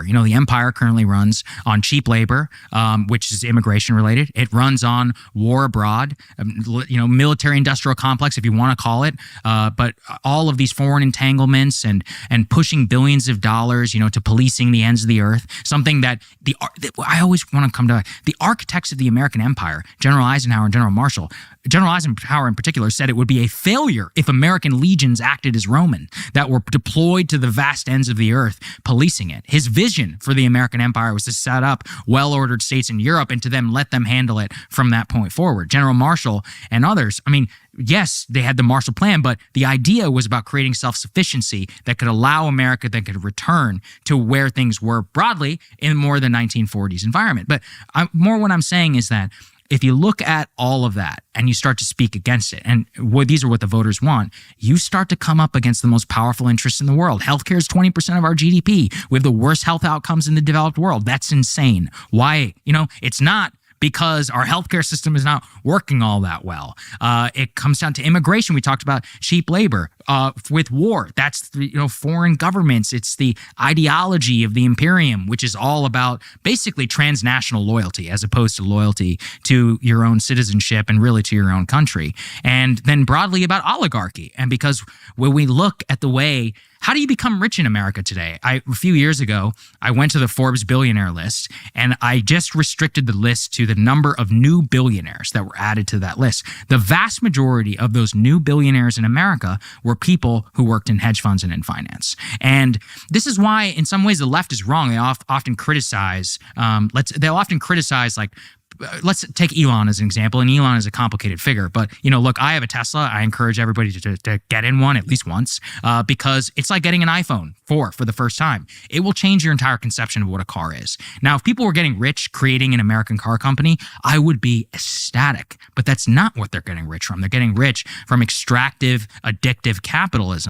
The empire currently runs on cheap labor, which is immigration related. It runs on war abroad, military industrial complex, if you want to call it. But all of these foreign entanglements and pushing billions of dollars, to policing the ends of the earth. Something that I always want to come to the architects of the American empire, General Eisenhower and General Marshall. General Eisenhower in particular said it would be a failure if American legions acted as Roman, that were deployed to the vast ends of the earth, policing it. His vision for the American empire was to set up well-ordered states in Europe and to then let them handle it from that point forward. General Marshall and others, yes, they had the Marshall Plan, but the idea was about creating self-sufficiency that could allow America that could return to where things were broadly in more the 1940s environment. But what I'm saying is that if you look at all of that and you start to speak against it, and these are what the voters want, you start to come up against the most powerful interests in the world. Healthcare is 20% of our GDP. We have the worst health outcomes in the developed world. That's insane. Why? It's not because our healthcare system is not working all that well. It comes down to immigration. We talked about cheap labor. With war, that's foreign governments. It's the ideology of the imperium, which is all about basically transnational loyalty as opposed to loyalty to your own citizenship and really to your own country. And then broadly about oligarchy. And because when we look at the way, how do you become rich in America today? A few years ago, I went to the Forbes billionaire list, and I just restricted the list to the number of new billionaires that were added to that list. The vast majority of those new billionaires in America were people who worked in hedge funds and in finance. And this is why, in some ways, the left is wrong. They often criticize, let's take Elon as an example, and Elon is a complicated figure. But, look, I have a Tesla. I encourage everybody to get in one at least once because it's like getting an iPhone 4 for the first time. It will change your entire conception of what a car is. Now, if people were getting rich creating an American car company, I would be ecstatic. But that's not what they're getting rich from. They're getting rich from extractive, addictive capitalism.